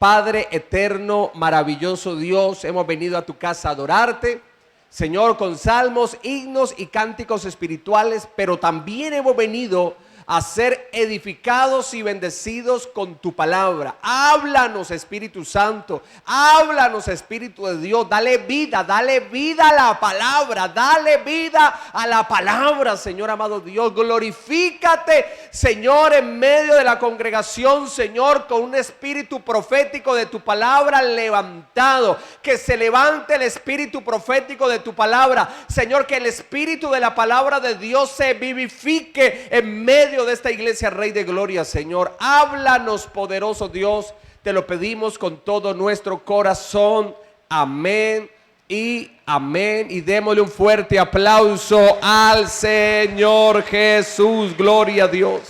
Padre eterno, maravilloso Dios, hemos venido a tu casa a adorarte, Señor, con salmos, himnos y cánticos espirituales, pero también hemos venido a ser edificados y bendecidos con tu palabra. Háblanos, Espíritu Santo, háblanos, Espíritu de Dios, dale vida a la palabra, dale vida a la palabra, Señor amado Dios. Glorifícate, Señor, en medio de la congregación, Señor, con un espíritu profético de tu palabra levantado. Que se levante el espíritu profético de tu palabra, Señor, que el espíritu de la palabra de Dios se vivifique en medio de esta iglesia, Rey de Gloria, Señor. Háblanos, poderoso Dios, te lo pedimos con todo nuestro corazón. Amén y amén. Y démosle un fuerte aplauso al Señor Jesús. Gloria a Dios.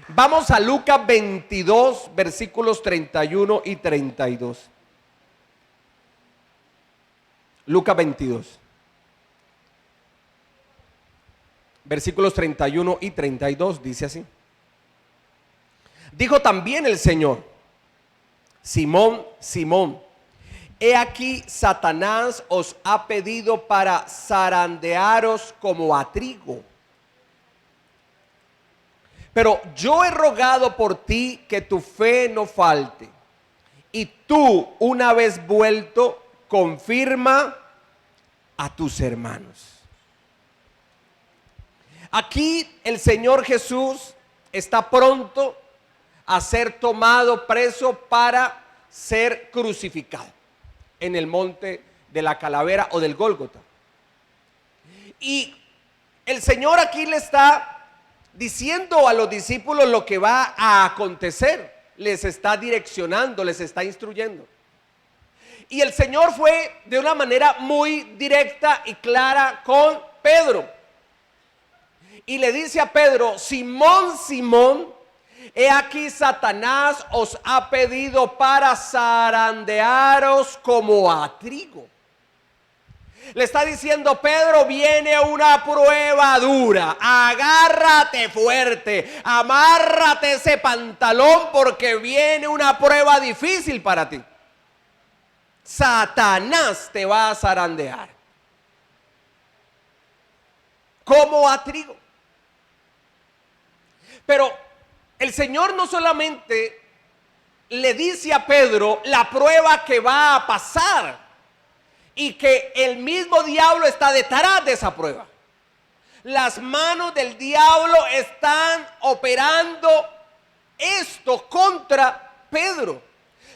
Vamos a Lucas 22, versículos 31 y 32. Lucas 22. Versículos 31 y 32 dice así. Dijo también el Señor: Simón, Simón, he aquí Satanás os ha pedido para zarandearos como a trigo. Pero yo he rogado por ti que tu fe no falte. Y tú, una vez vuelto, confirma a tus hermanos. Aquí el Señor Jesús está pronto a ser tomado preso para ser crucificado en el monte de la calavera o del Gólgota. Y el Señor aquí le está diciendo a los discípulos lo que va a acontecer. Les está direccionando, les está instruyendo. Y el Señor fue de una manera muy directa y clara con Pedro. Y le dice a Pedro: Simón, Simón, he aquí Satanás os ha pedido para zarandearos como a trigo. Le está diciendo: Pedro, viene una prueba dura, agárrate fuerte, amárrate ese pantalón porque viene una prueba difícil para ti. Satanás te va a zarandear como a trigo. Pero el Señor no solamente le dice a Pedro la prueba que va a pasar y que el mismo diablo está detrás de esa prueba. Las manos del diablo están operando esto contra Pedro.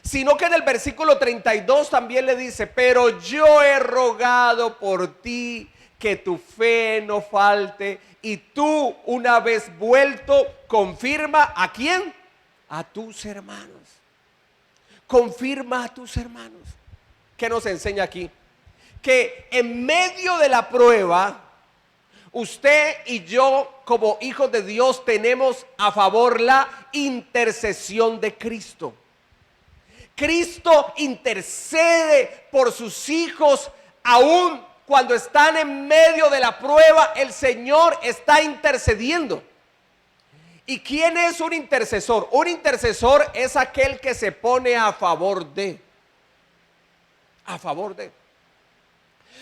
Sino que en el versículo 32 también le dice: pero yo he rogado por ti que tu fe no falte, y tú, una vez vuelto, confirma ¿a quién? A tus hermanos. Confirma a tus hermanos. ¿Qué nos enseña aquí? Que en medio de la prueba, usted y yo, como hijos de Dios, tenemos a favor la intercesión de Cristo. Cristo intercede por sus hijos aún cuando están en medio de la prueba. El Señor está intercediendo. ¿Y quién es un intercesor? Un intercesor es aquel que se pone a favor de. A favor de.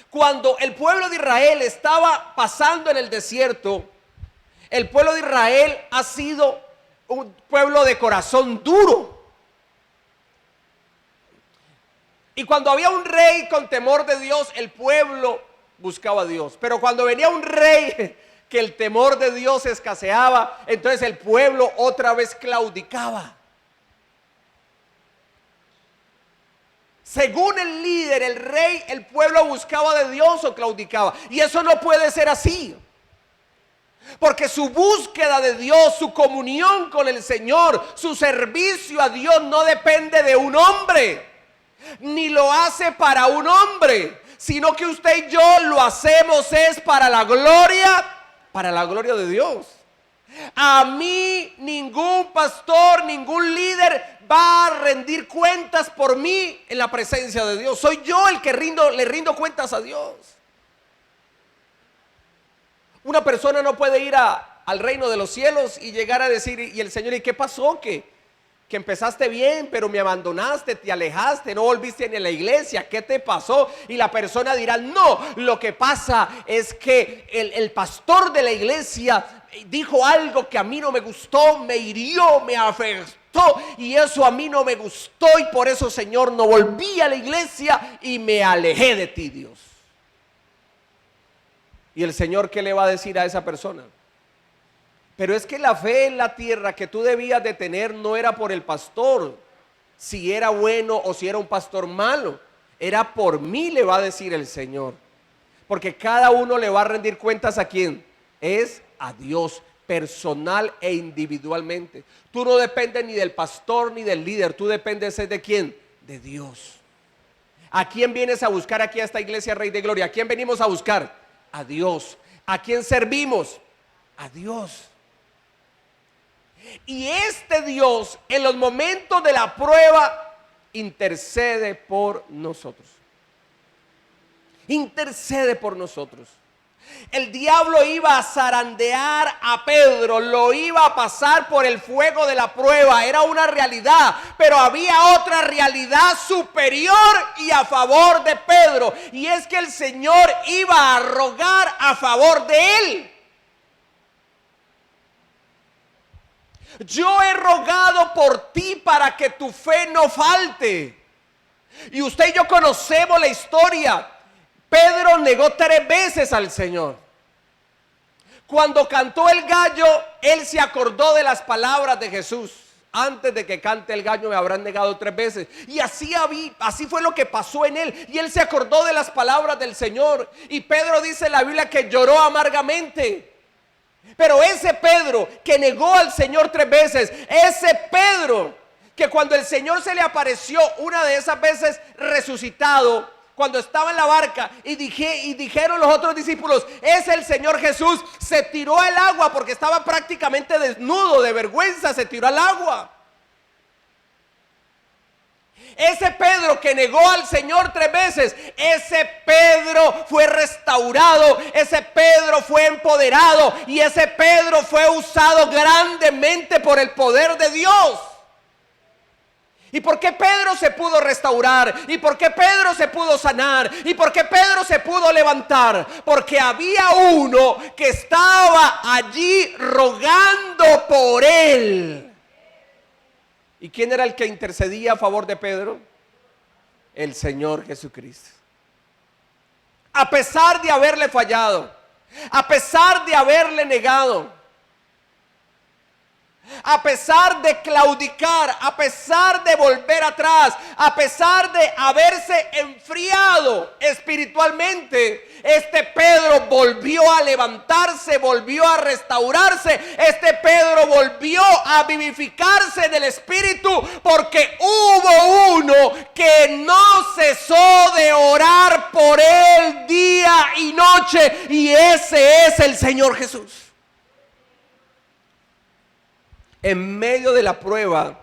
Cuando el pueblo de Israel estaba pasando en el desierto, el pueblo de Israel ha sido un pueblo de corazón duro. Y cuando había un rey con temor de Dios, el pueblo buscaba a Dios. Pero cuando venía un rey que el temor de Dios escaseaba, entonces el pueblo otra vez claudicaba. Según el líder, el rey, el pueblo buscaba de Dios o claudicaba. Y eso no puede ser así. Porque su búsqueda de Dios, su comunión con el Señor, su servicio a Dios no depende de un hombre. Ni lo hace para un hombre, sino que usted y yo lo hacemos es para la gloria de Dios. A mí ningún pastor, ningún líder va a rendir cuentas por mí en la presencia de Dios. Soy yo el que le rindo cuentas a Dios. Una persona no puede ir al reino de los cielos y llegar a decir: y el Señor, ¿y qué pasó? que empezaste bien, pero me abandonaste, te alejaste, no volviste ni a la iglesia, ¿qué te pasó? Y la persona dirá, no, lo que pasa es que el pastor de la iglesia dijo algo que a mí no me gustó, me hirió, me afectó, y eso a mí no me gustó, y por eso, Señor, no volví a la iglesia y me alejé de ti, Dios. ¿Y el Señor qué le va a decir a esa persona? Pero es que la fe en la tierra que tú debías de tener no era por el pastor, si era bueno o si era un pastor malo, era por mí, le va a decir el Señor. Porque cada uno le va a rendir cuentas a quién, es a Dios, personal e individualmente. Tú no dependes ni del pastor ni del líder, tú dependes de quién, de Dios. ¿A quién vienes a buscar aquí a esta iglesia Rey de Gloria? ¿A quién venimos a buscar? A Dios. ¿A quién servimos? A Dios. Y este Dios en los momentos de la prueba intercede por nosotros. Intercede por nosotros. El diablo iba a zarandear a Pedro, lo iba a pasar por el fuego de la prueba, era una realidad, pero había otra realidad superior y a favor de Pedro, y es que el Señor iba a rogar a favor de él. Yo he rogado por ti para que tu fe no falte. Y usted y yo conocemos la historia. Pedro negó 3 veces al Señor. Cuando cantó el gallo, él se acordó de las palabras de Jesús. Antes de que cante el gallo me habrán negado 3 veces. Y así fue lo que pasó en él. Y él se acordó de las palabras del Señor. Y Pedro dice en la Biblia que lloró amargamente. Pero ese Pedro que negó al Señor 3 veces, ese Pedro que cuando el Señor se le apareció una de esas veces resucitado, cuando estaba en la barca y dijeron los otros discípulos, es el Señor Jesús, se tiró al agua porque estaba prácticamente desnudo de vergüenza, se tiró al agua. Ese Pedro que negó al Señor 3 veces, ese Pedro fue restaurado, ese Pedro fue empoderado y ese Pedro fue usado grandemente por el poder de Dios. ¿Y por qué Pedro se pudo restaurar? ¿Y por qué Pedro se pudo sanar? ¿Y por qué Pedro se pudo levantar? Porque había uno que estaba allí rogando por él. ¿Y quién era el que intercedía a favor de Pedro? El Señor Jesucristo. A pesar de haberle fallado, a pesar de haberle negado, a pesar de claudicar, a pesar de volver atrás, a pesar de haberse enfriado espiritualmente, este Pedro volvió a levantarse, volvió a restaurarse, este Pedro volvió a vivificarse en el Espíritu, porque hubo uno que no cesó de orar por él día y noche, y ese es el Señor Jesús. En medio de la prueba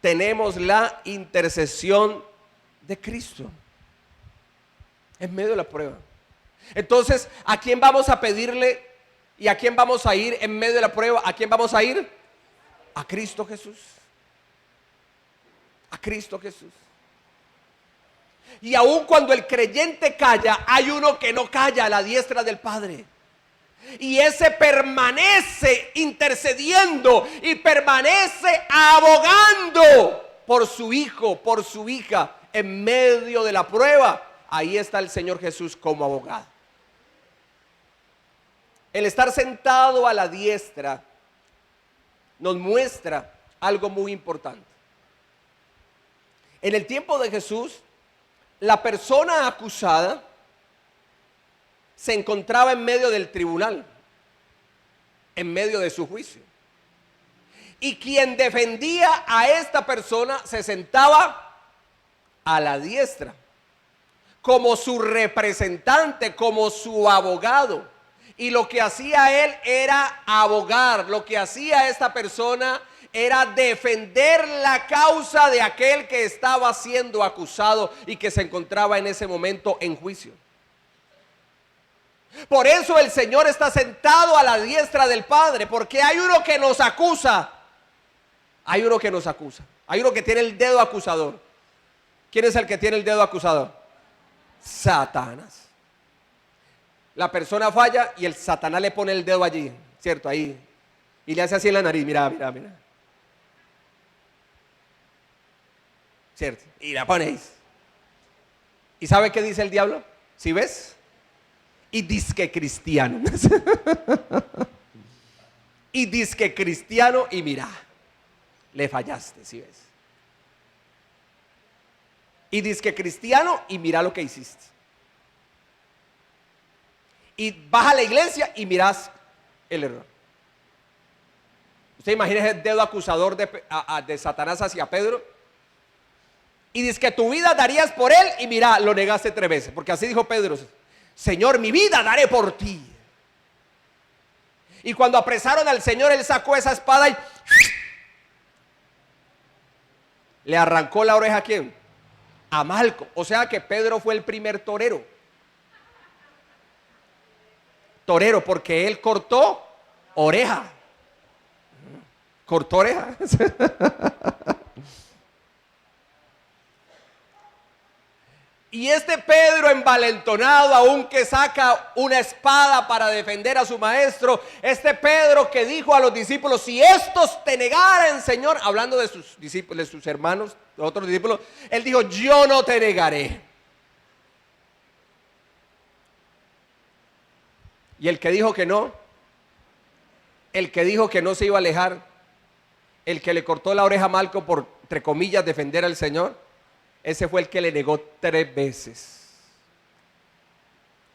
tenemos la intercesión de Cristo. En medio de la prueba. Entonces, ¿a quién vamos a pedirle y a quién vamos a ir en medio de la prueba? ¿A quién vamos a ir? A Cristo Jesús. A Cristo Jesús. Y aun cuando el creyente calla, hay uno que no calla a la diestra del Padre. Y ese permanece intercediendo y permanece abogando por su hijo, por su hija, en medio de la prueba. Ahí está el Señor Jesús como abogado. El estar sentado a la diestra nos muestra algo muy importante. En el tiempo de Jesús, la persona acusada se encontraba en medio del tribunal, en medio de su juicio. Y quien defendía a esta persona se sentaba a la diestra, como su representante, como su abogado. Y lo que hacía él era abogar, lo que hacía esta persona era defender la causa de aquel que estaba siendo acusado y que se encontraba en ese momento en juicio. Por eso el Señor está sentado a la diestra del Padre, porque hay uno que nos acusa. Hay uno que nos acusa. Hay uno que tiene el dedo acusador. ¿Quién es el que tiene el dedo acusador? Satanás. La persona falla y el Satanás le pone el dedo allí, ¿cierto? Ahí. Y le hace así en la nariz, mira, mira, mira. ¿Cierto? Y la ponéis. ¿Y sabe qué dice el diablo? ¿Sí ves? Y dizque cristiano. Y dizque cristiano y mira, le fallaste, ¿sí ves? Y dizque cristiano y mira lo que hiciste. Y vas a la iglesia y miras el error. Usted imagina el dedo acusador de Satanás hacia Pedro. Y dice que tu vida darías por él y mira, lo negaste 3 veces. Porque así dijo Pedro: Señor, mi vida daré por ti. Y cuando apresaron al Señor, él sacó esa espada y le arrancó la oreja. ¿A quién? A Malco. O sea que Pedro fue el primer torero. Torero, porque él cortó oreja. Cortó oreja. Y este Pedro envalentonado, aunque saca una espada para defender a su maestro, este Pedro que dijo a los discípulos: si estos te negaran, Señor, hablando de sus discípulos, de sus hermanos, de otros discípulos, él dijo: yo no te negaré. Y el que dijo que no, el que dijo que no se iba a alejar, el que le cortó la oreja a Malco por, entre comillas, defender al Señor, ese fue el que le negó 3 veces.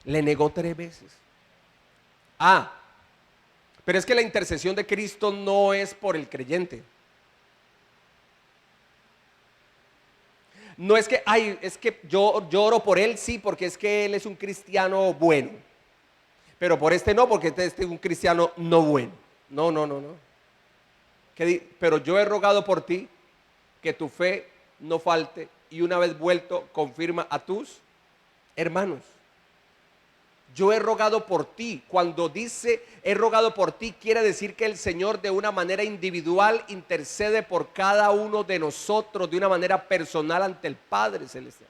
Le negó 3 veces. Pero es que la intercesión de Cristo no es por el creyente. No es que, es que yo oro por él, sí, porque es que él es un cristiano bueno. Pero por este no, porque este es un cristiano no bueno. No. Pero yo he rogado por ti que tu fe no falte, y una vez vuelto confirma a tus hermanos. Yo he rogado por ti. Cuando dice he rogado por ti, quiere decir que el Señor de una manera individual intercede por cada uno de nosotros de una manera personal ante el Padre Celestial.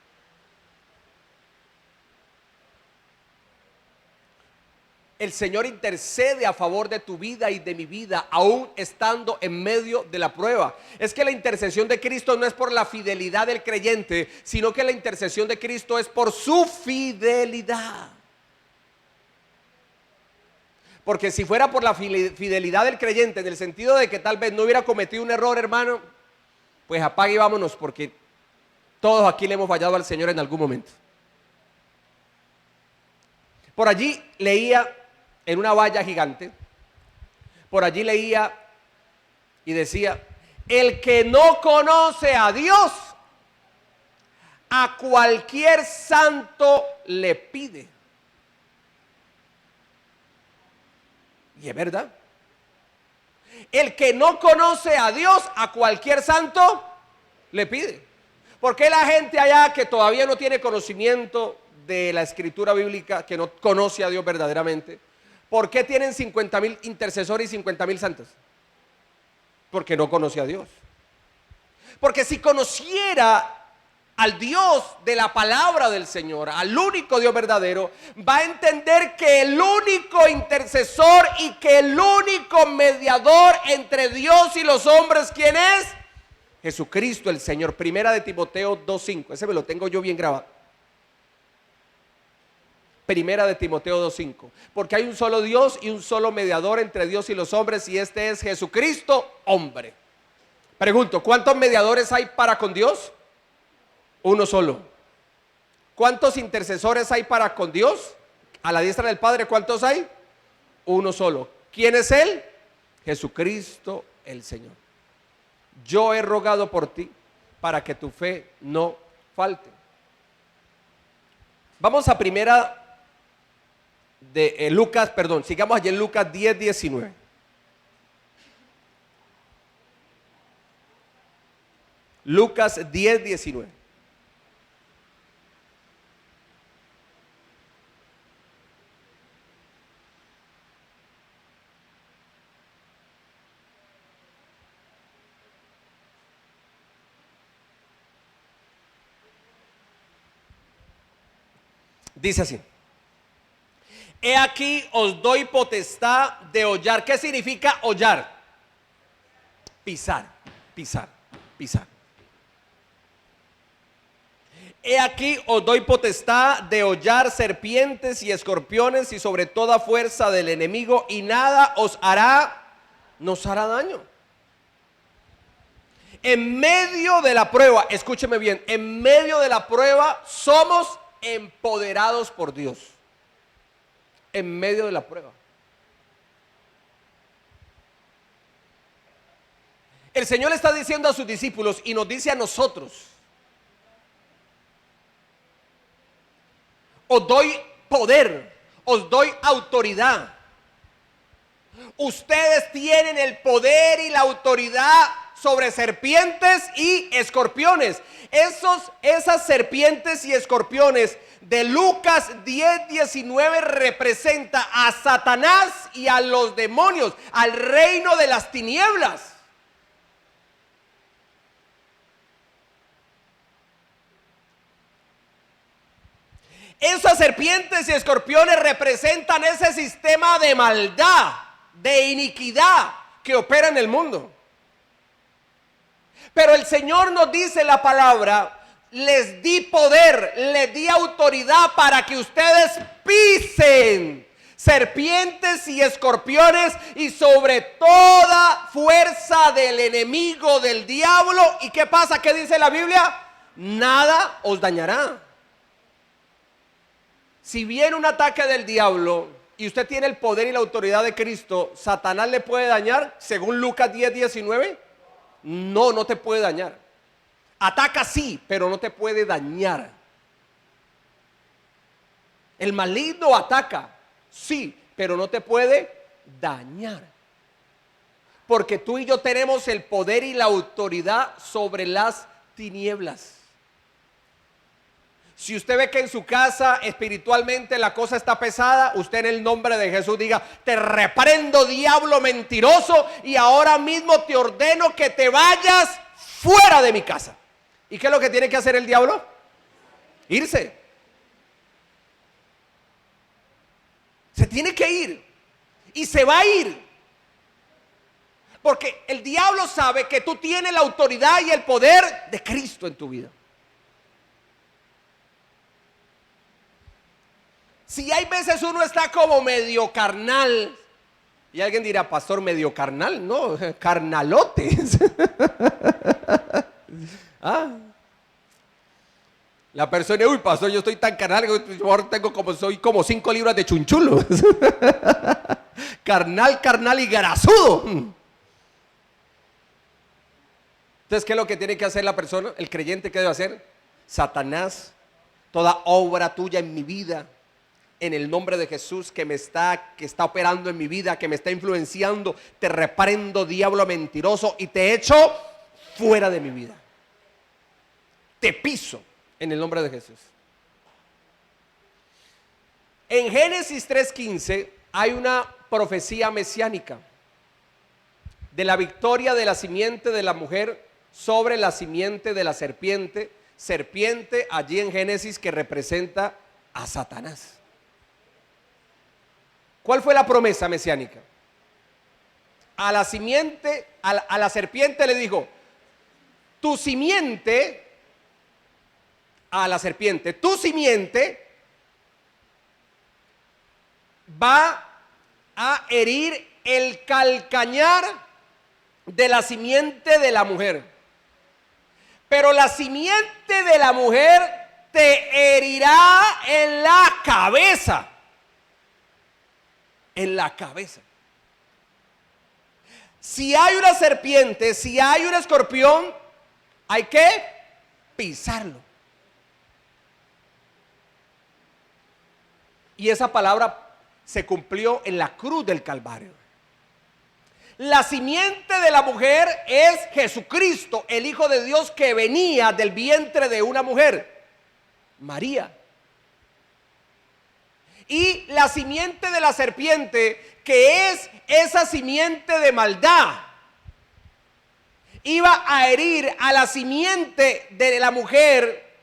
El Señor intercede a favor de tu vida y de mi vida, aún estando en medio de la prueba. Es que la intercesión de Cristo no es por la fidelidad del creyente, sino que la intercesión de Cristo es por su fidelidad. Porque si fuera por la fidelidad del creyente, en el sentido de que tal vez no hubiera cometido un error, hermano, pues apague y vámonos, porque todos aquí le hemos fallado al Señor en algún momento. Por allí leía en una valla gigante, por allí leía y decía: el que no conoce a Dios, a cualquier santo le pide. Y es verdad. El que no conoce a Dios, a cualquier santo le pide. ¿Por qué la gente allá que todavía no tiene conocimiento de la escritura bíblica, que no conoce a Dios verdaderamente, por qué tienen 50,000 intercesores y 50,000 santos? Porque no conoce a Dios. Porque si conociera al Dios de la palabra del Señor, al único Dios verdadero, va a entender que el único intercesor y que el único mediador entre Dios y los hombres, ¿quién es? Jesucristo el Señor. Primera de Timoteo 2:5, ese me lo tengo yo bien grabado. Primera de Timoteo 2:5, porque hay un solo Dios y un solo mediador entre Dios y los hombres, y este es Jesucristo, hombre. Pregunto, ¿cuántos mediadores hay para con Dios? Uno solo. ¿Cuántos intercesores hay para con Dios? A la diestra del Padre, ¿cuántos hay? Uno solo. ¿Quién es Él? Jesucristo el Señor. Yo he rogado por ti para que tu fe no falte. Vamos a primera de Lucas, sigamos allí en Lucas 10:19. Lucas 10:19. Dice así: he aquí os doy potestad de hollar. ¿Qué significa hollar? Pisar, pisar, pisar. He aquí os doy potestad de hollar serpientes y escorpiones y sobre toda fuerza del enemigo, y nada nos hará daño. En medio de la prueba, escúcheme bien, en medio de la prueba somos empoderados por Dios. En medio de la prueba. El Señor le está diciendo a sus discípulos y nos dice a nosotros: os doy poder, os doy autoridad. Ustedes tienen el poder y la autoridad sobre serpientes y escorpiones. Esas serpientes y escorpiones de Lucas 10:19 representa a Satanás y a los demonios, al reino de las tinieblas. Esas serpientes y escorpiones representan ese sistema de maldad, de iniquidad que opera en el mundo. Pero el Señor nos dice en la palabra: les di poder, les di autoridad para que ustedes pisen serpientes y escorpiones y sobre toda fuerza del enemigo, del diablo. ¿Y qué pasa? ¿Qué dice la Biblia? Nada os dañará. Si viene un ataque del diablo y usted tiene el poder y la autoridad de Cristo, ¿Satanás le puede dañar? Según Lucas 10:19, no te puede dañar. Ataca sí, pero no te puede dañar. El maligno ataca, sí, pero no te puede dañar. Porque tú y yo tenemos el poder y la autoridad sobre las tinieblas. Si usted ve que en su casa espiritualmente la cosa está pesada, usted en el nombre de Jesús diga: te reprendo, diablo mentiroso, y ahora mismo te ordeno que te vayas fuera de mi casa. ¿Y qué es lo que tiene que hacer el diablo? Irse. Se tiene que ir. Y se va a ir. Porque el diablo sabe que tú tienes la autoridad y el poder de Cristo en tu vida. Si hay veces uno está como medio carnal, y alguien dirá: pastor, medio carnal, no, carnalote. La persona: uy, pastor, yo estoy tan carnal que yo ahora soy como 5 libras de chunchulo. Carnal y grasudo. Entonces, ¿qué es lo que tiene que hacer la persona? El creyente, ¿qué debe hacer? Satanás, toda obra tuya en mi vida, en el nombre de Jesús, que está operando en mi vida, que me está influenciando, te reprendo, diablo mentiroso, y te echo fuera de mi vida. Te piso en el nombre de Jesús. En Génesis 3:15 hay una profecía mesiánica de la victoria de la simiente de la mujer sobre la simiente de la serpiente. Serpiente allí en Génesis que representa a Satanás. ¿Cuál fue la promesa mesiánica? A la simiente, a la serpiente le dijo: tu simiente, a la serpiente, tu simiente va a herir el calcañar de la simiente de la mujer. Pero la simiente de la mujer te herirá en la cabeza. En la cabeza. Si hay una serpiente, si hay un escorpión, hay que pisarlo. Y esa palabra se cumplió en la cruz del Calvario. La simiente de la mujer es Jesucristo, el Hijo de Dios, que venía del vientre de una mujer, María. Y la simiente de la serpiente, que es esa simiente de maldad, iba a herir a la simiente de la mujer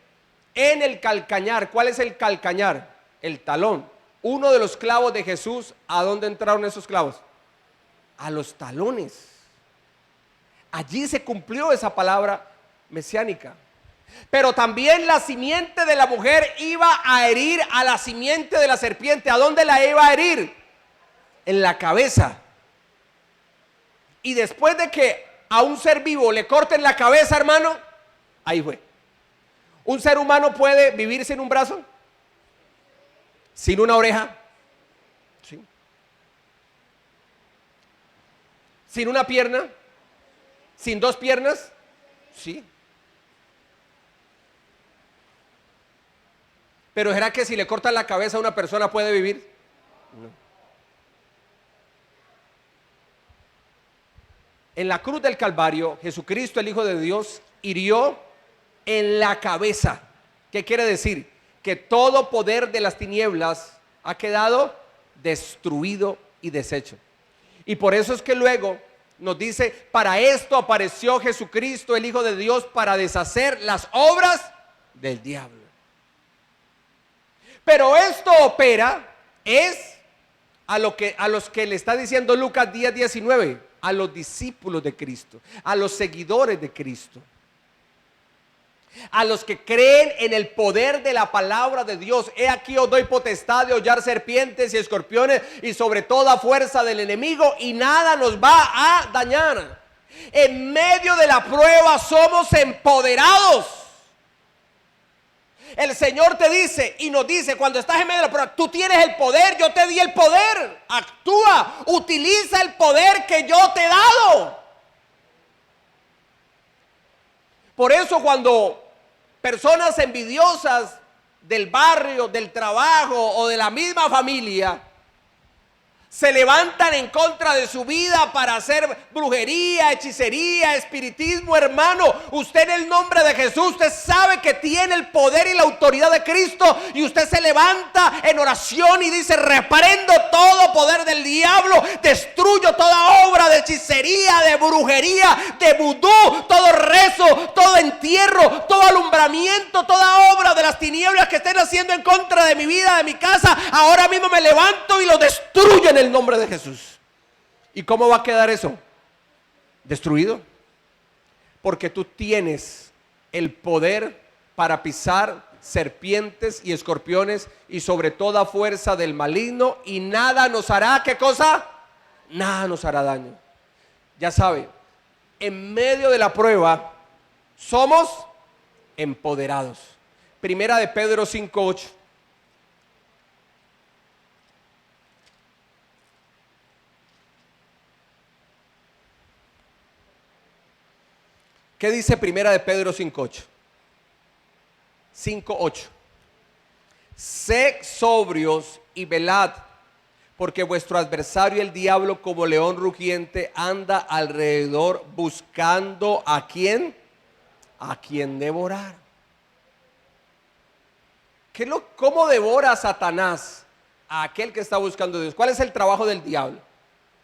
en el calcañar. ¿Cuál es el calcañar? el talón. Uno de los clavos de Jesús, ¿a dónde entraron esos clavos? A los talones. Allí se cumplió esa palabra mesiánica. Pero también la simiente de la mujer iba a herir a la simiente de la serpiente. ¿A dónde la iba a herir? En la cabeza. Y después de que a un ser vivo le corten la cabeza, hermano, ahí fue. ¿Un ser humano puede vivir sin un brazo? ¿Sin una oreja? Sí. ¿Sin una pierna? ¿Sin dos piernas? Sí. Pero ¿será que si le cortan la cabeza a una persona puede vivir? No. En la cruz del Calvario, Jesucristo, el Hijo de Dios, hirió en la cabeza. ¿Qué quiere decir? Que todo poder de las tinieblas ha quedado destruido y deshecho. Y por eso es que luego nos dice, para esto apareció Jesucristo, el Hijo de Dios, para deshacer las obras del diablo. Pero esto opera es a los que le está diciendo Lucas 10:19, a los discípulos de Cristo, a los seguidores de Cristo, a los que creen en el poder de la palabra de Dios. He aquí os doy potestad de hollar serpientes y escorpiones y sobre toda fuerza del enemigo, y nada nos va a dañar. En medio de la prueba somos empoderados. El Señor te dice y nos dice, cuando estás en medio de la prueba, tú tienes el poder, yo te di el poder, actúa, utiliza el poder que yo te he dado. Por eso cuando personas envidiosas del barrio, del trabajo o de la misma familia se levantan en contra de su vida para hacer brujería, hechicería, espiritismo, hermano, usted en el nombre de Jesús, usted sabe que tiene el poder y la autoridad de Cristo, y usted se levanta en oración y dice, reprendo todo poder del diablo, destruyo toda obra de hechicería, de brujería, de vudú, todo rezo, todo entierro, todo alumbramiento, toda obra de las tinieblas que estén haciendo en contra de mi vida, de mi casa. Ahora mismo me levanto y lo destruyo en el nombre de Jesús. ¿Y cómo va a quedar eso? Destruido. Porque tú tienes el poder para pisar serpientes y escorpiones y sobre toda fuerza del maligno, y nada nos hará, ¿qué cosa? Nada nos hará daño. Ya sabe, en medio de la prueba somos empoderados. Primera de Pedro 5:8. ¿Qué dice Primera de Pedro 5:8? 5:8. Sed sobrios y velad, porque vuestro adversario el diablo, como león rugiente, anda alrededor buscando ¿a quién? A quien devorar. ¿Cómo devora Satanás a aquel que está buscando a Dios? ¿Cuál es el trabajo del diablo?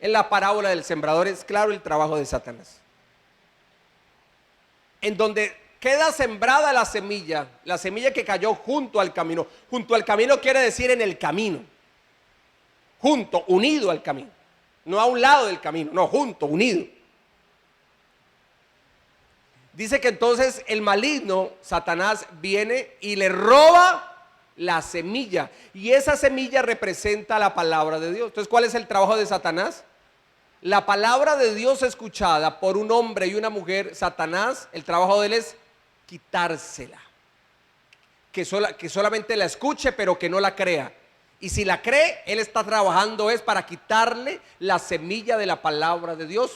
En la parábola del sembrador es claro el trabajo de Satanás. En donde queda sembrada la semilla que cayó junto al camino. Junto al camino quiere decir en el camino. Junto, unido al camino. No a un lado del camino, no, junto, unido. Dice que entonces el maligno, Satanás, viene y le roba la semilla. Y esa semilla representa la palabra de Dios. Entonces, ¿cuál es el trabajo de Satanás? La palabra de Dios escuchada por un hombre y una mujer, Satanás, el trabajo de él es quitársela. Que solamente la escuche, pero que no la crea. Y si la cree, él está trabajando es para quitarle la semilla de la palabra de Dios.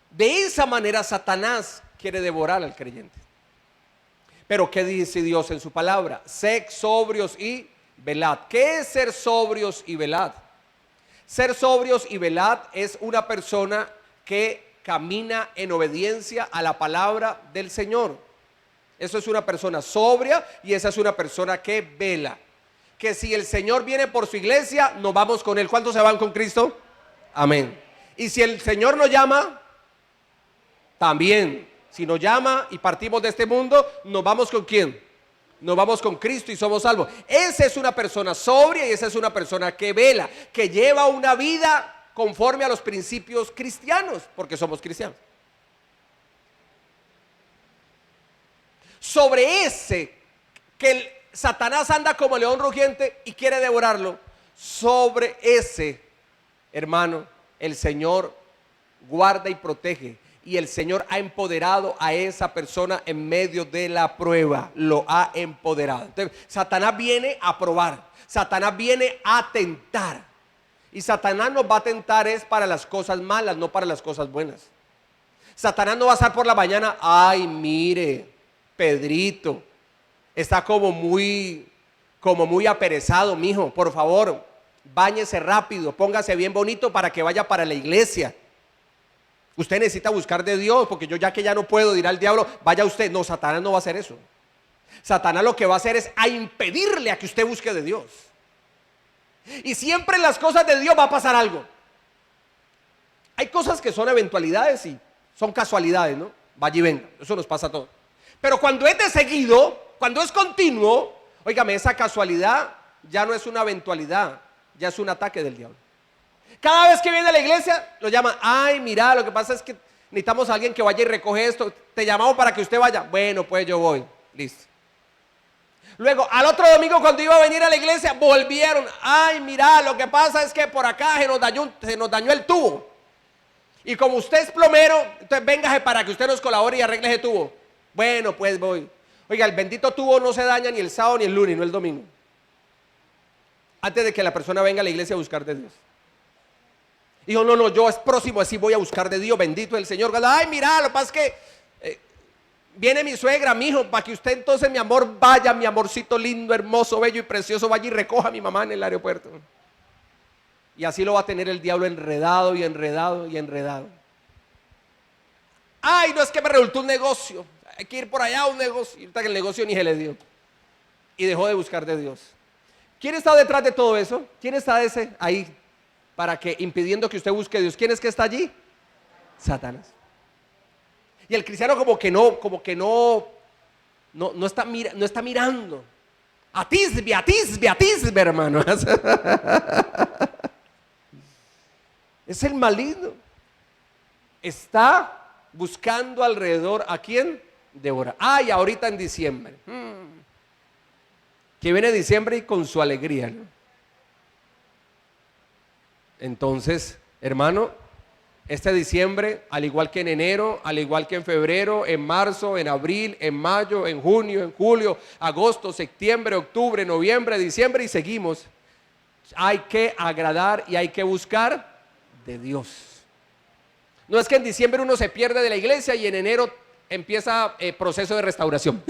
De esa manera Satanás quiere devorar al creyente. Pero ¿qué dice Dios en su palabra? Sed sobrios y velad. ¿Qué es ser sobrios y velad? Ser sobrios y velad es una persona que camina en obediencia a la palabra del Señor. Eso es una persona sobria y esa es una persona que vela. Que si el Señor viene por su iglesia, nos vamos con él. ¿Cuántos se van con Cristo? Amén. Y si el Señor nos llama, también Si nos llama y partimos de este mundo, ¿nos vamos con quién? Nos vamos con Cristo y somos salvos. Esa es una persona sobria y esa es una persona que vela, que lleva una vida conforme a los principios cristianos, porque somos cristianos. Sobre ese que Satanás anda como león rugiente y quiere devorarlo, sobre ese, hermano, el Señor guarda y protege. Y el Señor ha empoderado a esa persona en medio de la prueba. Lo ha empoderado. Entonces, Satanás viene a probar. Satanás viene a tentar. Y Satanás nos va a tentar es para las cosas malas, no para las cosas buenas. Satanás no va a estar por la mañana, ay, mire, Pedrito, está como muy aperezado, mijo. Por favor, báñese rápido, póngase bien bonito para que vaya para la iglesia. Usted necesita buscar de Dios, porque yo ya que ya no puedo, dirá el diablo, vaya usted. No, Satanás no va a hacer eso. Satanás lo que va a hacer es a impedirle a que usted busque de Dios. Y siempre en las cosas de Dios va a pasar algo. Hay cosas que son eventualidades y son casualidades, ¿no? Vaya y venga, eso nos pasa a todos. Pero cuando es de seguido, cuando es continuo, óigame, esa casualidad ya no es una eventualidad, ya es un ataque del diablo. Cada vez que viene a la iglesia, lo llaman, ay, mira, lo que pasa es que necesitamos a alguien que vaya y recoge esto, te llamamos para que usted vaya. Bueno, pues yo voy, listo. Luego, al otro domingo cuando iba a venir a la iglesia, volvieron, ay, mira, lo que pasa es que por acá se nos dañó el tubo. Y como usted es plomero, entonces véngase para que usted nos colabore y arregle ese tubo. Bueno, pues voy. Oiga, el bendito tubo no se daña ni el sábado ni el lunes, no el domingo. Antes de que la persona venga a la iglesia a buscar de Dios. Dijo, no, yo es próximo, así voy a buscar de Dios, bendito el Señor. Ay, mira, lo que pasa es que viene mi suegra, mi hijo, para que usted entonces, mi amor, vaya, mi amorcito lindo, hermoso, bello y precioso, vaya y recoja a mi mamá en el aeropuerto. Y así lo va a tener el diablo enredado y enredado y enredado. Ay, no, es que me resultó un negocio, hay que ir por allá a un negocio. Y ahorita que el negocio ni se le dio. Y dejó de buscar de Dios. ¿Quién está detrás de todo eso? ¿Quién está ahí para que impidiendo que usted busque a Dios? ¿Quién es que está allí? Satanás. Y el cristiano como que no está mirando. Atisbe, hermano. Es el maligno. Está buscando alrededor a quién devorar. Y ahorita en diciembre. Que viene diciembre y con su alegría, ¿no? Entonces, hermano, este diciembre, al igual que en enero, al igual que en febrero, en marzo, en abril, en mayo, en junio, en julio, agosto, septiembre, octubre, noviembre, diciembre y seguimos. Hay que agradar y hay que buscar de Dios. No es que en diciembre uno se pierde de la iglesia y en enero empieza el proceso de restauración.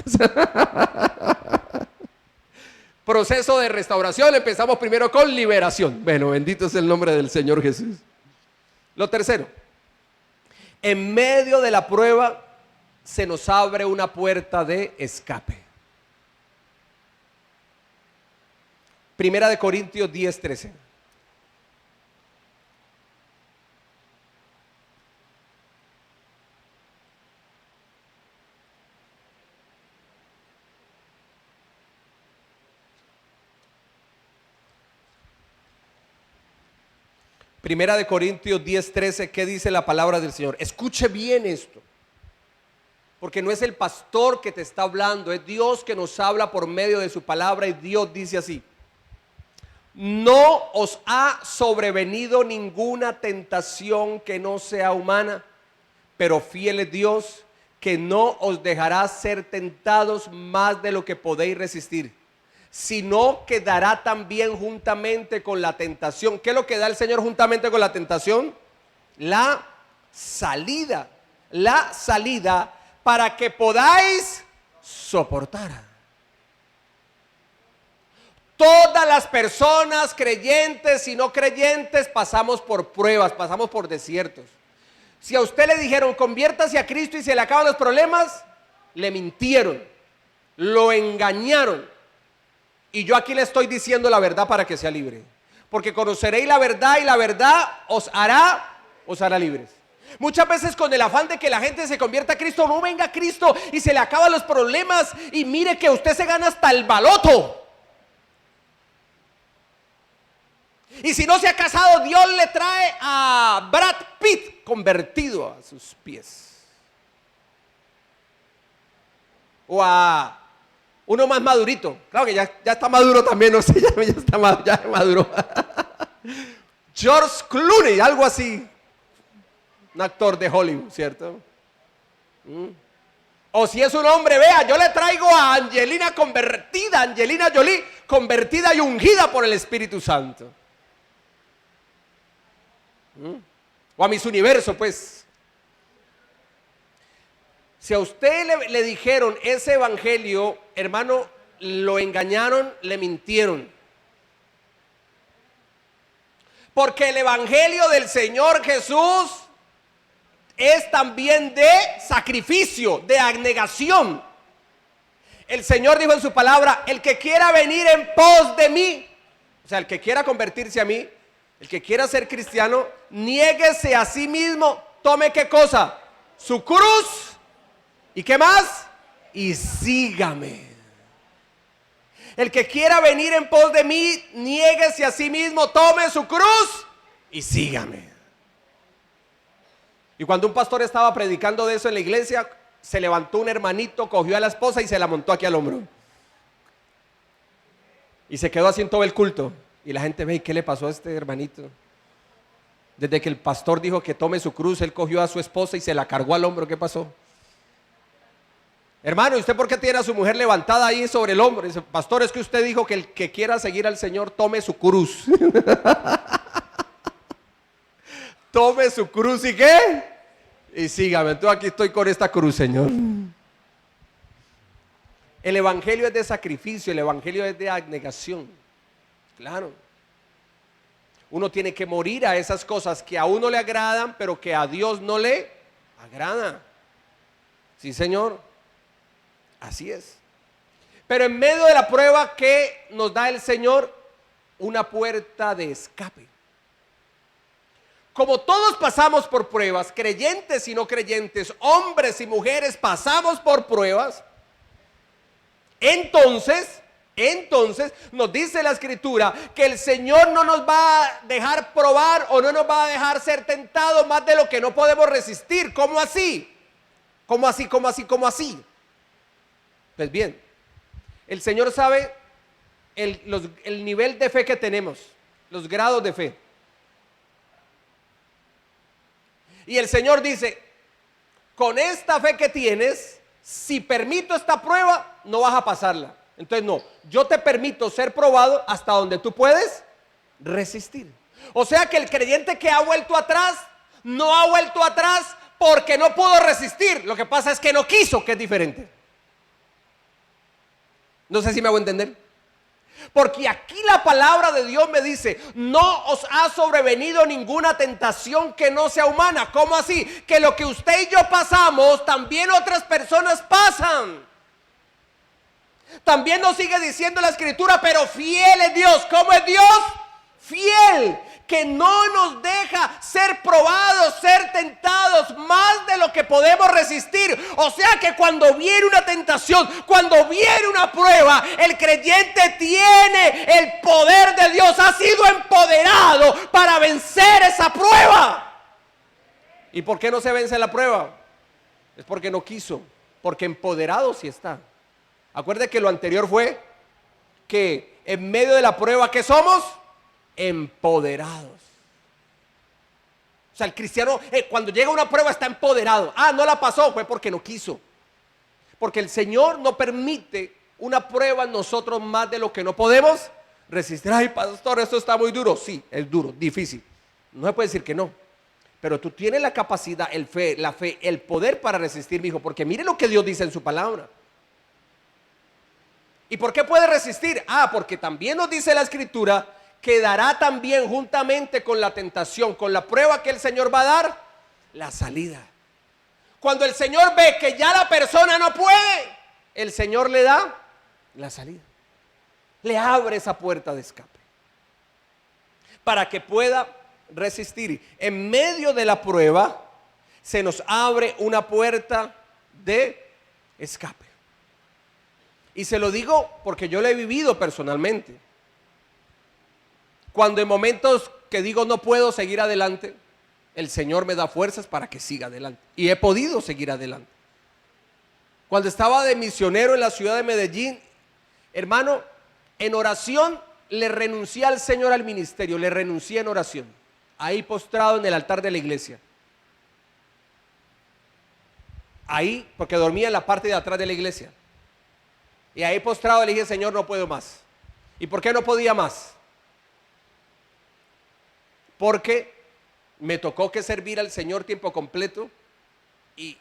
Proceso de restauración, empezamos primero con liberación. Bueno, bendito es el nombre del Señor Jesús. Lo tercero, en medio de la prueba se nos abre una puerta de escape. Primera de Corintios 10:13. Primera de Corintios 10:13, ¿qué dice la palabra del Señor? Escuche bien esto, porque no es el pastor que te está hablando, es Dios que nos habla por medio de su palabra. Y Dios dice así: no os ha sobrevenido ninguna tentación que no sea humana, pero fiel es Dios, que no os dejará ser tentados más de lo que podéis resistir, sino que dará también juntamente con la tentación. ¿Qué es lo que da el Señor juntamente con la tentación? La salida para que podáis soportar. Todas las personas, creyentes y no creyentes, pasamos por pruebas, pasamos por desiertos. Si a usted le dijeron conviértase a Cristo y se le acaban los problemas, le mintieron, lo engañaron. Y yo aquí le estoy diciendo la verdad para que sea libre. Porque conoceréis la verdad y la verdad os hará libres. Muchas veces con el afán de que la gente se convierta a Cristo, no venga a Cristo y se le acaban los problemas y mire que usted se gana hasta el baloto. Y si no se ha casado, Dios le trae a Brad Pitt convertido a sus pies. O a uno más madurito. Claro que ya está maduro también, no sé, ya maduró. George Clooney, algo así. Un actor de Hollywood, ¿cierto? O si es un hombre, vea, yo le traigo a Angelina Jolie, convertida y ungida por el Espíritu Santo. O a Miss Universo, pues. Si a usted le dijeron ese evangelio, hermano, lo engañaron, le mintieron. Porque el evangelio del Señor Jesús es también de sacrificio, de abnegación. El Señor dijo en su palabra: el que quiera venir en pos de mí, o sea, el que quiera convertirse a mí, el que quiera ser cristiano, niéguese a sí mismo, tome ¿qué cosa? Su cruz. ¿Y qué más? Y sígame. El que quiera venir en pos de mí, niéguese a sí mismo, tome su cruz y sígame. Y cuando un pastor estaba predicando de eso en la iglesia, se levantó un hermanito, cogió a la esposa y se la montó aquí al hombro. Y se quedó así en todo el culto. Y la gente ve, ¿y qué le pasó a este hermanito? Desde que el pastor dijo que tome su cruz, él cogió a su esposa y se la cargó al hombro. ¿Qué pasó? Hermano, ¿y usted por qué tiene a su mujer levantada ahí sobre el hombro? Dice: pastor, es que usted dijo que el que quiera seguir al Señor tome su cruz. Tome su cruz y ¿qué? Y sígame. Entonces aquí estoy con esta cruz, Señor. El evangelio es de sacrificio, el evangelio es de abnegación. Claro. Uno tiene que morir a esas cosas que a uno le agradan, pero que a Dios no le agrada. Sí, Señor. Así es. Pero en medio de la prueba, ¿qué nos da el Señor? Una puerta de escape. Como todos pasamos por pruebas, creyentes y no creyentes, hombres y mujeres pasamos por pruebas, entonces nos dice la Escritura que el Señor no nos va a dejar probar o no nos va a dejar ser tentados más de lo que no podemos resistir. ¿Cómo así? ¿Cómo así? ¿Cómo así? ¿Cómo así? Pues bien, el Señor sabe el nivel de fe que tenemos, los grados de fe. Y el Señor dice: con esta fe que tienes, si permito esta prueba, no vas a pasarla. Entonces no, yo te permito ser probado hasta donde tú puedes resistir. O sea que el creyente que ha vuelto atrás, no ha vuelto atrás porque no pudo resistir. Lo que pasa es que no quiso, que es diferente. No sé si me hago entender. Porque aquí la palabra de Dios me dice: no os ha sobrevenido ninguna tentación que no sea humana. ¿Cómo así? Que lo que usted y yo pasamos, también otras personas pasan. También nos sigue diciendo la Escritura: pero fiel es Dios. ¿Cómo es Dios? Fiel, que no nos deja ser probados, ser tentados más de lo que podemos resistir. O sea que cuando viene una tentación, cuando viene una prueba, el creyente tiene el poder de Dios, ha sido empoderado para vencer esa prueba. ¿Y por qué no se vence la prueba? Es porque no quiso, porque empoderado sí está. Acuerde que lo anterior fue que en medio de la prueba, ¿qué somos? Empoderados. O sea, el cristiano cuando llega una prueba está empoderado. Ah, no la pasó, fue porque no quiso. Porque el Señor no permite una prueba en nosotros más de lo que no podemos resistir. Ay, pastor, esto está muy duro. Sí, es duro, difícil. No se puede decir que no. Pero tú tienes la capacidad, la fe, el poder para resistir, mi hijo. Porque mire lo que Dios dice en su palabra. ¿Y por qué puede resistir? Ah, porque también nos dice la Escritura que dará también juntamente con la tentación, con la prueba que el Señor va a dar, la salida. Cuando el Señor ve que ya la persona no puede, el Señor le da la salida. Le abre esa puerta de escape para que pueda resistir. En medio de la prueba, se nos abre una puerta de escape. Y se lo digo porque yo lo he vivido personalmente. Cuando en momentos que digo no puedo seguir adelante, el Señor me da fuerzas para que siga adelante. Y he podido seguir adelante. Cuando estaba de misionero en la ciudad de Medellín, hermano, en oración le renuncié al Señor al ministerio, le renuncié en oración, ahí postrado en el altar de la iglesia. Ahí, porque dormía en la parte de atrás de la iglesia. Y ahí postrado le dije, Señor, no puedo más. ¿Y por qué no podía más? Porque me tocó que servir al Señor tiempo completo y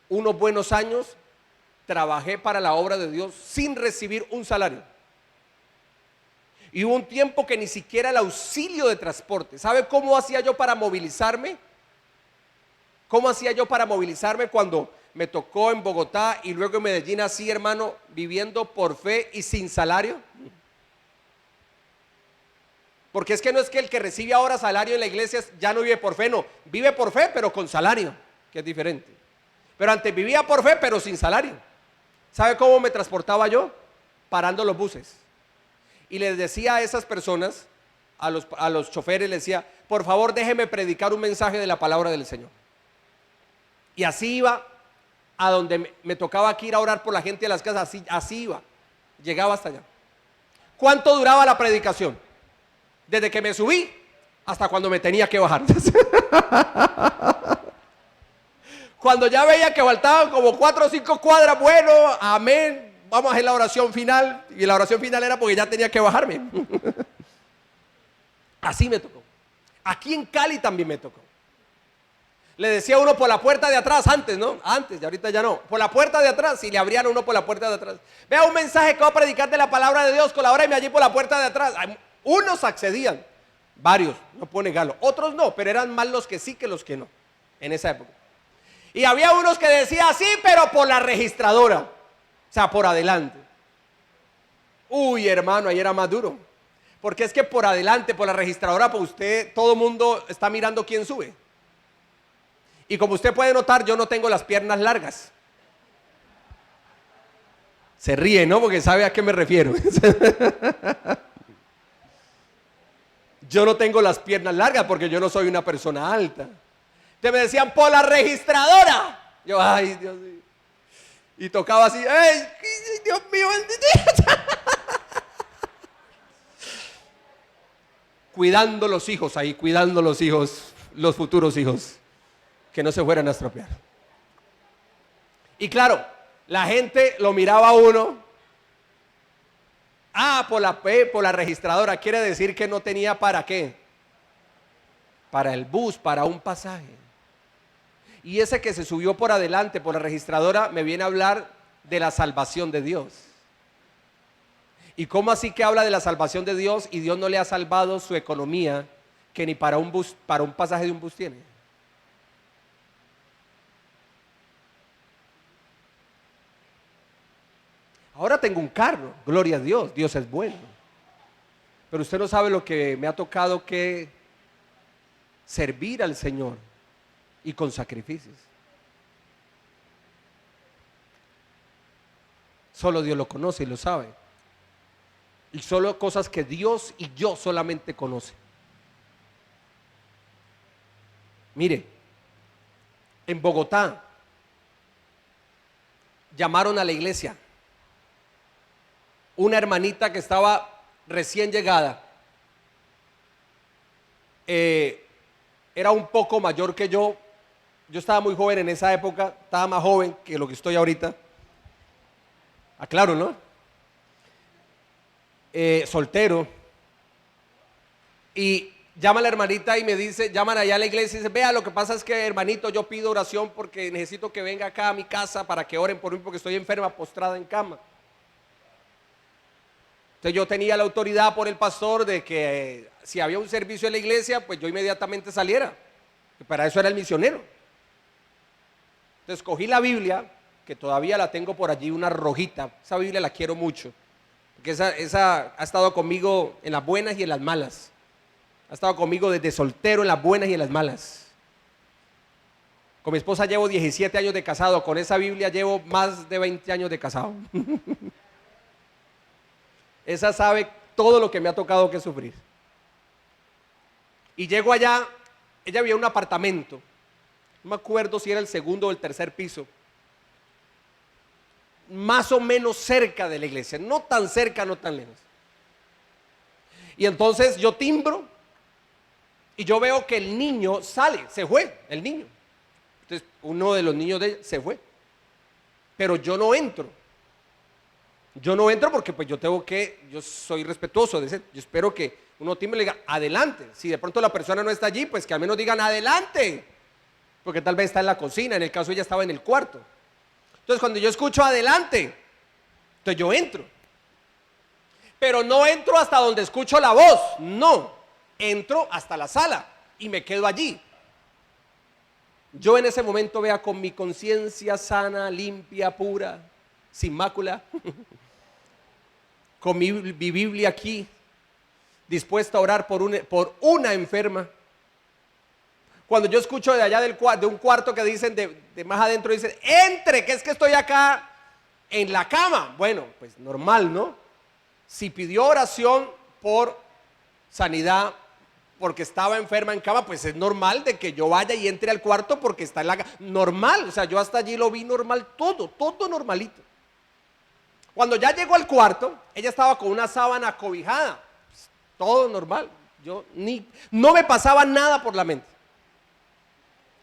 unos buenos años trabajé para la obra de Dios sin recibir un salario. Y hubo un tiempo que ni siquiera el auxilio de transporte. ¿Sabe cómo hacía yo para movilizarme? ¿Cómo hacía yo para movilizarme cuando me tocó en Bogotá y luego en Medellín así, hermano, viviendo por fe y sin salario? Porque es que no es que el que recibe ahora salario en la iglesia ya no vive por fe, no, vive por fe pero con salario, que es diferente. Pero antes vivía por fe pero sin salario. ¿Sabe cómo me transportaba yo? Parando los buses. Y les decía a esas personas, a los choferes, les decía, por favor déjeme predicar un mensaje de la palabra del Señor. Y así iba a donde me tocaba aquí ir a orar por la gente de las casas, así iba, llegaba hasta allá. ¿Cuánto duraba la predicación? Desde que me subí hasta cuando me tenía que bajar. Cuando ya veía que faltaban como 4 o 5 cuadras, bueno, amén, vamos a hacer la oración final. Y la oración final era porque ya tenía que bajarme. Así me tocó. Aquí en Cali también me tocó. Le decía a uno por la puerta de atrás, antes, ¿no? Antes, y ahorita ya no. Por la puerta de atrás, y le abrían a uno por la puerta de atrás. Vea un mensaje que voy a predicar de la palabra de Dios, colabóreme allí por la puerta de atrás. Unos accedían, varios, no puedo negarlo. Otros no, pero eran más los que sí que los que no, en esa época. Y había unos que decían sí, pero por la registradora, o sea, por adelante. Uy, hermano, ahí era más duro. Porque es que por adelante, por la registradora, pues usted, todo el mundo está mirando quién sube. Y como usted puede notar, yo no tengo las piernas largas. Se ríe, ¿no? Porque sabe a qué me refiero. Yo no tengo las piernas largas porque yo no soy una persona alta. Entonces me decían, por la registradora. Yo, ay, Dios mío. Y tocaba así, ay, Dios mío, cuidando los hijos ahí, cuidando los hijos, los futuros hijos, que no se fueran a estropear. Y claro, la gente lo miraba a uno. Ah, por la registradora, quiere decir que no tenía para qué. Para el bus, para un pasaje. Y ese que se subió por adelante, por la registradora, me viene a hablar de la salvación de Dios. ¿Y cómo así que habla de la salvación de Dios y Dios no le ha salvado su economía, que ni para un bus, para un pasaje de un bus tiene? Ahora tengo un carro, gloria a Dios, Dios es bueno. Pero usted no sabe lo que me ha tocado que servir al Señor y con sacrificios. Solo Dios lo conoce y lo sabe. Y solo cosas que Dios y yo solamente conocen. Mire, en Bogotá llamaron a la iglesia. Una hermanita que estaba recién llegada, era un poco mayor que yo estaba muy joven en esa época, estaba más joven que lo que estoy ahorita, aclaro, ¿no? Soltero, y llama a la hermanita y me dice, llaman allá a la iglesia y dice, vea, lo que pasa es que hermanito, yo pido oración porque necesito que venga acá a mi casa para que oren por mí porque estoy enferma, postrada en cama. Entonces yo tenía la autoridad por el pastor de que si había un servicio en la iglesia, pues yo inmediatamente saliera. Y para eso era el misionero. Entonces cogí la Biblia, que todavía la tengo por allí, una rojita. Esa Biblia la quiero mucho. Porque esa ha estado conmigo en las buenas y en las malas. Ha estado conmigo desde soltero en las buenas y en las malas. Con mi esposa llevo 17 años de casado, con esa Biblia llevo más de 20 años de casado. Esa sabe todo lo que me ha tocado que sufrir. Y llego allá, ella vivía en un apartamento, no me acuerdo si era el segundo o el tercer piso, más o menos cerca de la iglesia, no tan cerca, no tan lejos. Y entonces yo timbro y yo veo que el niño sale, se fue, el niño. Entonces uno de los niños de ella se fue, pero yo no entro. Yo no entro porque pues yo soy respetuoso, yo espero que uno timbre y le diga adelante. Si de pronto la persona no está allí, pues que al menos digan adelante, porque tal vez está en la cocina, en el caso ella estaba en el cuarto. Entonces cuando yo escucho adelante, entonces yo entro. Pero no entro hasta donde escucho la voz, no, entro hasta la sala y me quedo allí. Yo en ese momento vea con mi conciencia sana, limpia, pura, sin mácula, con mi Biblia aquí, dispuesta a orar por una enferma. Cuando yo escucho de allá de un cuarto que dicen de más adentro, dicen, entre, que es que estoy acá en la cama. Bueno, pues normal, ¿no? Si pidió oración por sanidad, porque estaba enferma en cama, pues es normal de que yo vaya y entre al cuarto porque está en la cama. Normal, o sea, yo hasta allí lo vi normal, todo normalito. Cuando ya llegó al cuarto, ella estaba con una sábana cobijada, pues, todo normal. No me pasaba nada por la mente.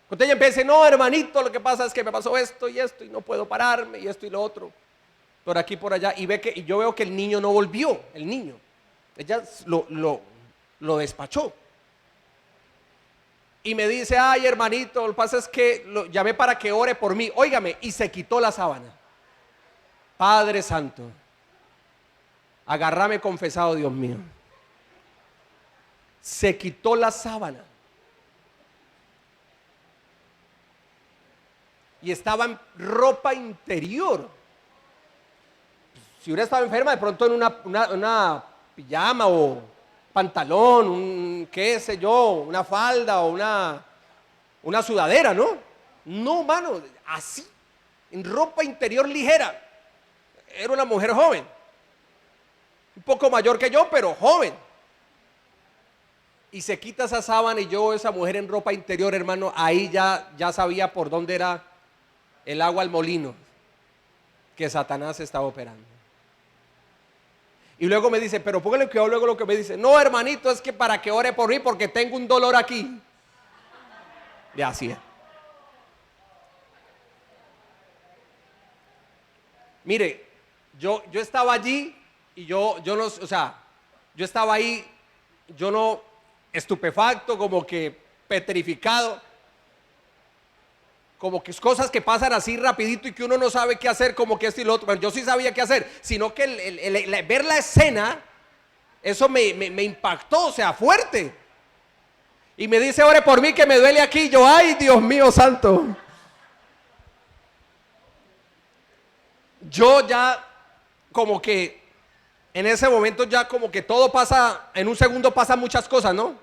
Cuando ella empieza, no, hermanito, lo que pasa es que me pasó esto y no puedo pararme y esto y lo otro, por aquí, por allá, y yo veo que el niño no volvió, el niño. Ella lo despachó. Y me dice, ay, hermanito, lo que pasa es que lo llamé para que ore por mí. Óigame, y se quitó la sábana. Padre Santo, agárrame confesado, Dios mío. Se quitó la sábana. Y estaba en ropa interior. Si hubiera estado enferma, de pronto en una pijama o pantalón, qué sé yo, una falda o una sudadera, ¿no? No, mano, así, en ropa interior ligera. Era una mujer joven, un poco mayor que yo, pero joven. Y se quita esa sábana y yo, esa mujer en ropa interior, hermano, ahí ya sabía por dónde era el agua al molino que Satanás estaba operando. Y luego me dice, pero póngale cuidado luego lo que me dice. No, hermanito, es que para que ore por mí porque tengo un dolor aquí. Y así es. Mire, yo estaba allí y yo no, o sea, yo estaba ahí, yo no, estupefacto, como que petrificado, como que es cosas que pasan así rapidito y que uno no sabe qué hacer, como que esto y lo otro. Pero yo sí sabía qué hacer, sino que ver la escena, eso me impactó, o sea, fuerte. Y me dice, ore por mí que me duele aquí. Yo, ay, Dios mío santo. Yo ya como que en ese momento ya como que todo pasa, en un segundo pasan muchas cosas, ¿no?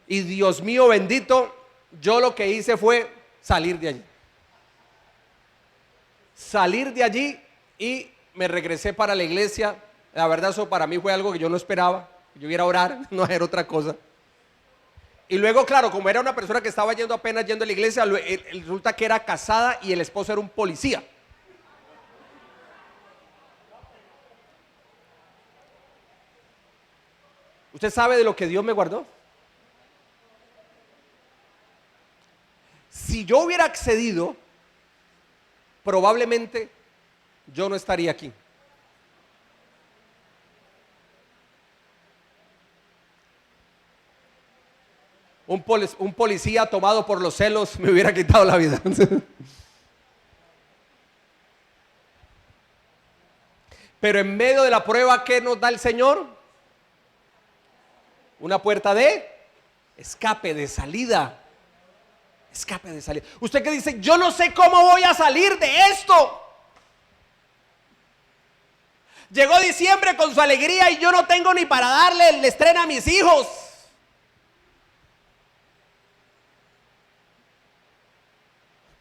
Y Dios mío bendito, yo lo que hice fue salir de allí. Salir de allí y me regresé para la iglesia. La verdad eso para mí fue algo que yo no esperaba. Yo iba a orar, no era otra cosa. Y luego, claro, como era una persona que estaba apenas yendo a la iglesia, resulta que era casada y el esposo era un policía. ¿Usted sabe de lo que Dios me guardó? Si yo hubiera accedido, probablemente yo no estaría aquí. Un policía tomado por los celos me hubiera quitado la vida. Pero en medio de la prueba, ¿qué nos da el Señor? Una puerta de escape, de salida. Escape de salida. Usted que dice, yo no sé cómo voy a salir de esto. Llegó diciembre con su alegría y yo no tengo ni para darle el estreno a mis hijos.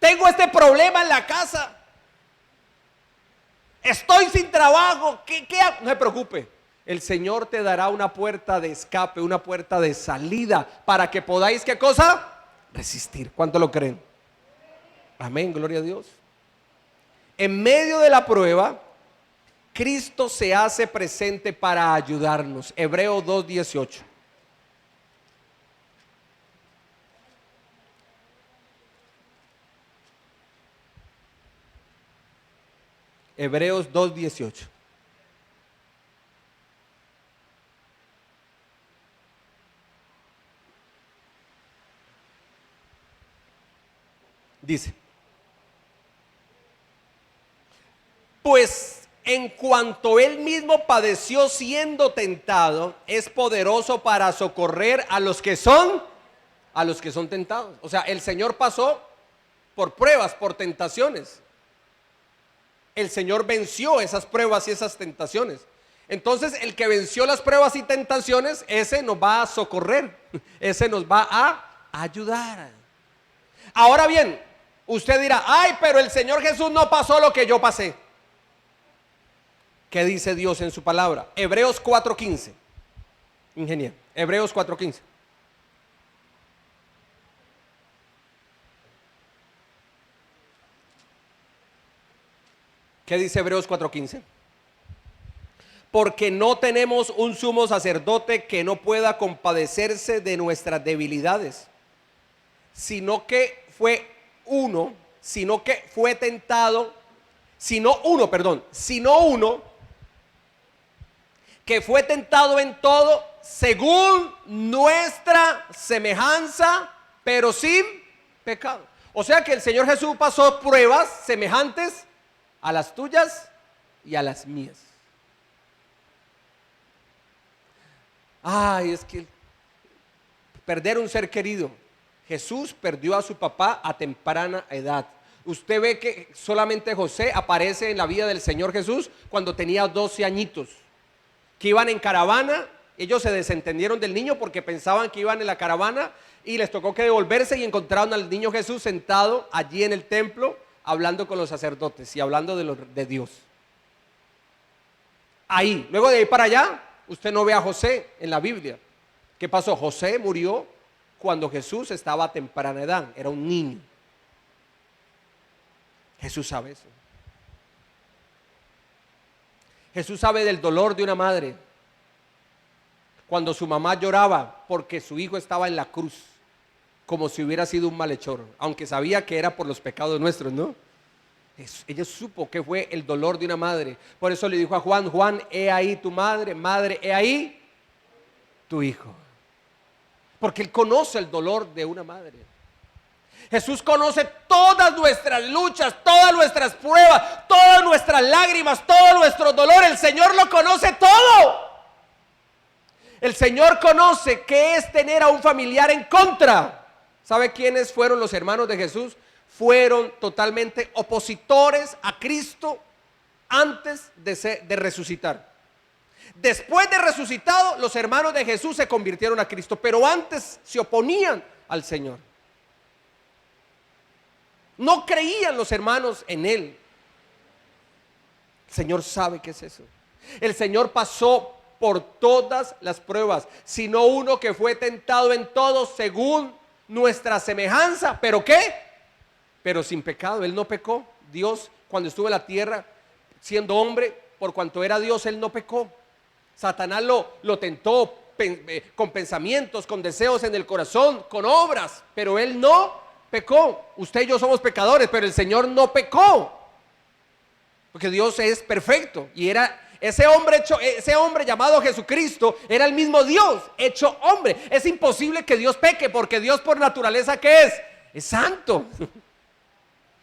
Tengo este problema en la casa. Estoy sin trabajo. ¿Qué hago? No se preocupe. El Señor te dará una puerta de escape, una puerta de salida para que podáis, ¿qué cosa? Resistir. ¿Cuánto lo creen? Amén, gloria a Dios. En medio de la prueba, Cristo se hace presente para ayudarnos. Hebreos 2:18. Hebreos 2:18. Dice: pues en cuanto él mismo padeció siendo tentado, es poderoso para socorrer a los que son tentados. O sea, el Señor pasó por pruebas, por tentaciones. El Señor venció esas pruebas y esas tentaciones. Entonces, el que venció las pruebas y tentaciones, ese nos va a socorrer, ese nos va a ayudar. Ahora bien, usted dirá: ay, pero el Señor Jesús no pasó lo que yo pasé. ¿Qué dice Dios en su palabra? Hebreos 4:15. Ingeniero, Hebreos 4:15. ¿Qué dice Hebreos 4:15? Porque no tenemos un sumo sacerdote que no pueda compadecerse de nuestras debilidades, sino que fue tentado, sino uno que fue tentado en todo según nuestra semejanza, pero sin pecado. O sea que el Señor Jesús pasó pruebas semejantes a las tuyas y a las mías. Ay, es que perder un ser querido. Jesús perdió a su papá a temprana edad. Usted ve que solamente José aparece en la vida del Señor Jesús cuando tenía 12 añitos, que iban en caravana. Ellos se desentendieron del niño porque pensaban que iban en la caravana y les tocó que devolverse, y encontraron al niño Jesús sentado allí en el templo hablando con los sacerdotes y hablando de Dios. Ahí, luego de ahí para allá, usted no ve a José en la Biblia. ¿Qué pasó? José murió cuando Jesús estaba a temprana edad, era un niño. Jesús sabe eso. Jesús sabe del dolor de una madre cuando su mamá lloraba porque su hijo estaba en la cruz, como si hubiera sido un malhechor, aunque sabía que era por los pecados nuestros, ¿no? Ella supo que fue el dolor de una madre. Por eso le dijo a Juan: Juan, he ahí tu madre, madre, he ahí tu hijo. Porque él conoce el dolor de una madre. Jesús conoce todas nuestras luchas, todas nuestras pruebas, todas nuestras lágrimas, todo nuestro dolor. El Señor lo conoce todo. El Señor conoce qué es tener a un familiar en contra. ¿Sabe quiénes fueron los hermanos de Jesús? Fueron totalmente opositores a Cristo antes de resucitar. Después de resucitado, los hermanos de Jesús se convirtieron a Cristo, pero antes se oponían al Señor. No creían los hermanos en Él. El Señor sabe qué es eso. El Señor pasó por todas las pruebas, sino uno que fue tentado en todo según nuestra semejanza. ¿Pero qué? Pero sin pecado. Él no pecó. Dios, cuando estuvo en la tierra siendo hombre, por cuanto era Dios, Él no pecó. Satanás lo tentó con pensamientos, con deseos en el corazón, con obras, pero Él no pecó. Usted y yo somos pecadores, pero el Señor no pecó, porque Dios es perfecto. Y era ese hombre llamado Jesucristo, era el mismo Dios hecho hombre. Es imposible que Dios peque, porque Dios por naturaleza, ¿qué es? Es santo.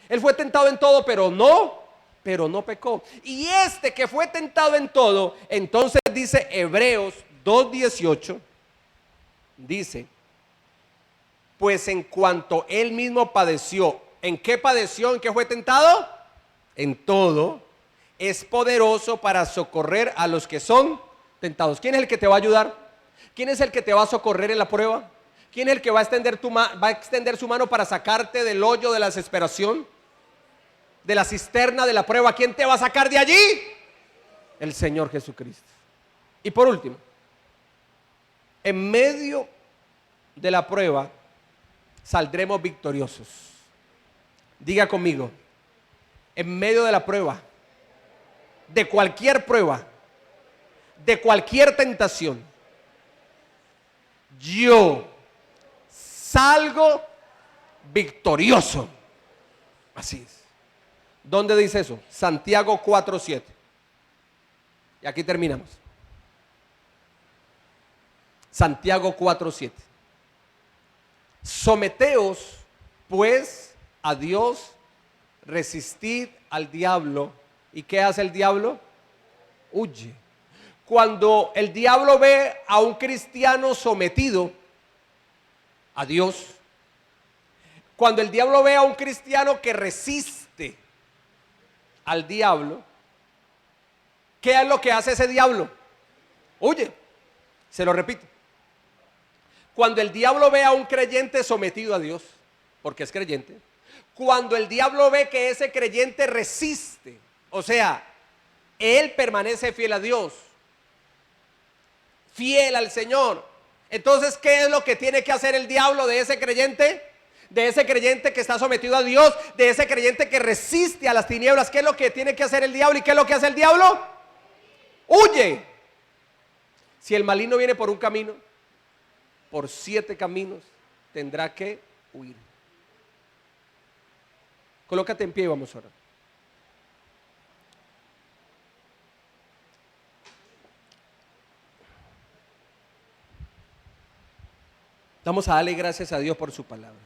Él fue tentado en todo, pero no pecó. Y este que fue tentado en todo, entonces dice Hebreos 2:18, dice: pues en cuanto él mismo padeció. ¿En qué padeció? ¿En qué fue tentado? En todo. Es poderoso para socorrer a los que son tentados. ¿Quién es el que te va a ayudar? ¿Quién es el que te va a socorrer en la prueba? ¿Quién es el que va a extender su mano para sacarte del hoyo de la desesperación? De la cisterna de la prueba. ¿Quién te va a sacar de allí? El Señor Jesucristo. Y por último, en medio de la prueba saldremos victoriosos. Diga conmigo, en medio de la prueba, de cualquier prueba, de cualquier tentación, yo salgo victorioso. Así es. ¿Dónde dice eso? Santiago 4:7. Y aquí terminamos. Santiago 4:7. Someteos pues a Dios, resistid al diablo. ¿Y qué hace el diablo? Huye. Cuando el diablo ve a un cristiano sometido a Dios, cuando el diablo ve a un cristiano que resiste al diablo, ¿qué es lo que hace ese diablo? Huye. Se lo repito. Cuando el diablo ve a un creyente sometido a Dios, porque es creyente, cuando el diablo ve que ese creyente resiste, o sea, él permanece fiel a Dios, fiel al Señor, entonces, ¿qué es lo que tiene que hacer el diablo de ese creyente? De ese creyente que está sometido a Dios, de ese creyente que resiste a las tinieblas. ¿Qué es lo que tiene que hacer el diablo? ¿Y qué es lo que hace el diablo? Huye. Si el maligno viene por un camino, por 7 caminos tendrá que huir. Colócate en pie y vamos a orar. Vamos a darle gracias a Dios por su palabra.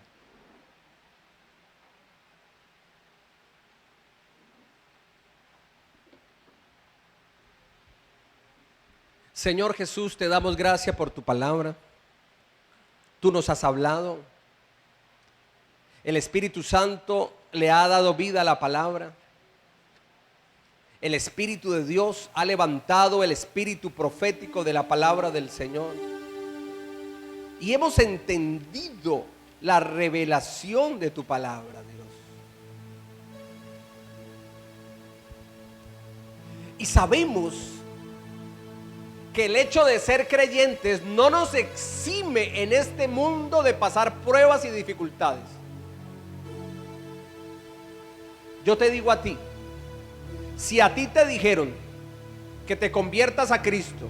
Señor Jesús, te damos gracias por tu palabra. Tú nos has hablado. El Espíritu Santo le ha dado vida a la palabra. El Espíritu de Dios ha levantado el espíritu profético de la palabra del Señor. Y hemos entendido la revelación de tu palabra, Dios. Y sabemos que el hecho de ser creyentes no nos exime en este mundo de pasar pruebas y dificultades. Yo te digo a ti, si a ti te dijeron que te conviertas a Cristo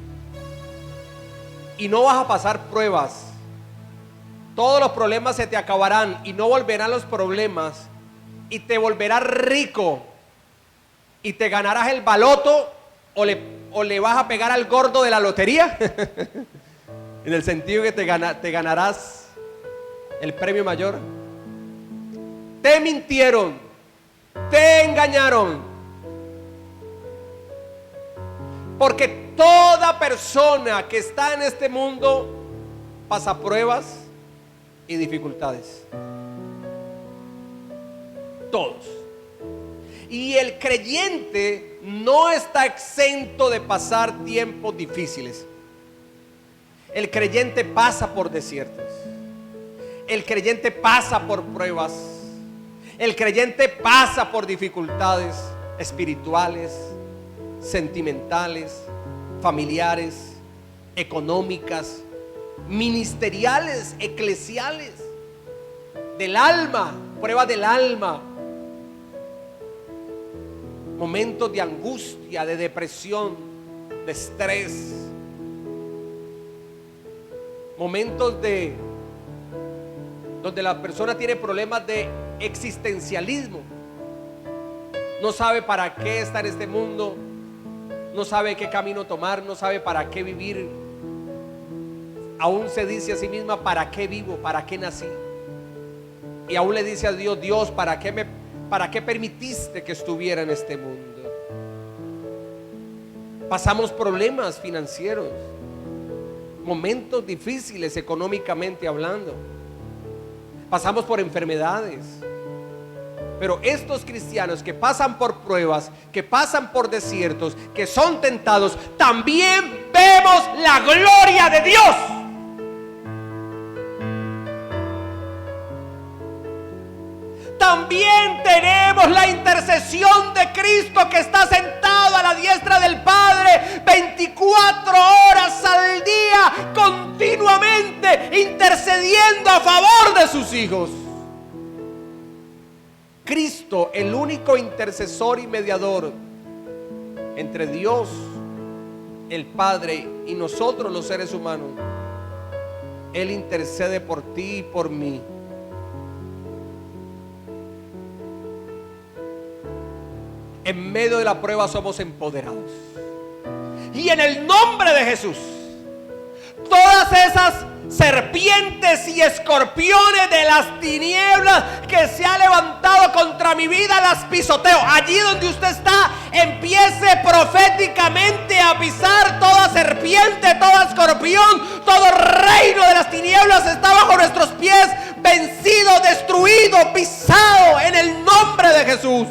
y no vas a pasar pruebas, todos los problemas se te acabarán y no volverán los problemas, y te volverás rico y te ganarás el baloto, o le vas a pegar al gordo de la lotería en el sentido que te ganarás el premio mayor. Te mintieron, te engañaron, porque toda persona que está en este mundo pasa pruebas y dificultades. Todos. Y el creyente no está exento de pasar tiempos difíciles. El creyente pasa por desiertos. El creyente pasa por pruebas. El creyente pasa por dificultades espirituales, sentimentales, familiares, económicas, ministeriales, eclesiales, del alma, pruebas del alma, momentos de angustia, de depresión, de estrés, momentos donde la persona tiene problemas de existencialismo, no sabe para qué está en este mundo, no sabe qué camino tomar, no sabe para qué vivir. Aún se dice a sí misma: ¿para qué vivo? ¿Para qué nací? Y aún le dice a Dios: Dios, ¿para qué permitiste que estuviera en este mundo? Pasamos problemas financieros, momentos difíciles económicamente hablando, pasamos por enfermedades. Pero estos cristianos que pasan por pruebas, que pasan por desiertos, que son tentados, también vemos la gloria de Dios. también tenemos la intercesión de Cristo, que está sentado a la diestra del Padre 24 horas al día, continuamente intercediendo a favor de sus hijos. Cristo, el único intercesor y mediador entre Dios, el Padre, y nosotros los seres humanos. Él intercede por ti y por mí. En medio de la prueba somos empoderados. Y en el nombre de Jesús, todas esas serpientes y escorpiones de las tinieblas que se ha levantado contra mi vida, las pisoteo. Allí donde usted está, empiece proféticamente a pisar toda serpiente, todo escorpión, todo reino de las tinieblas está bajo nuestros pies, vencido, destruido, pisado en el nombre de Jesús.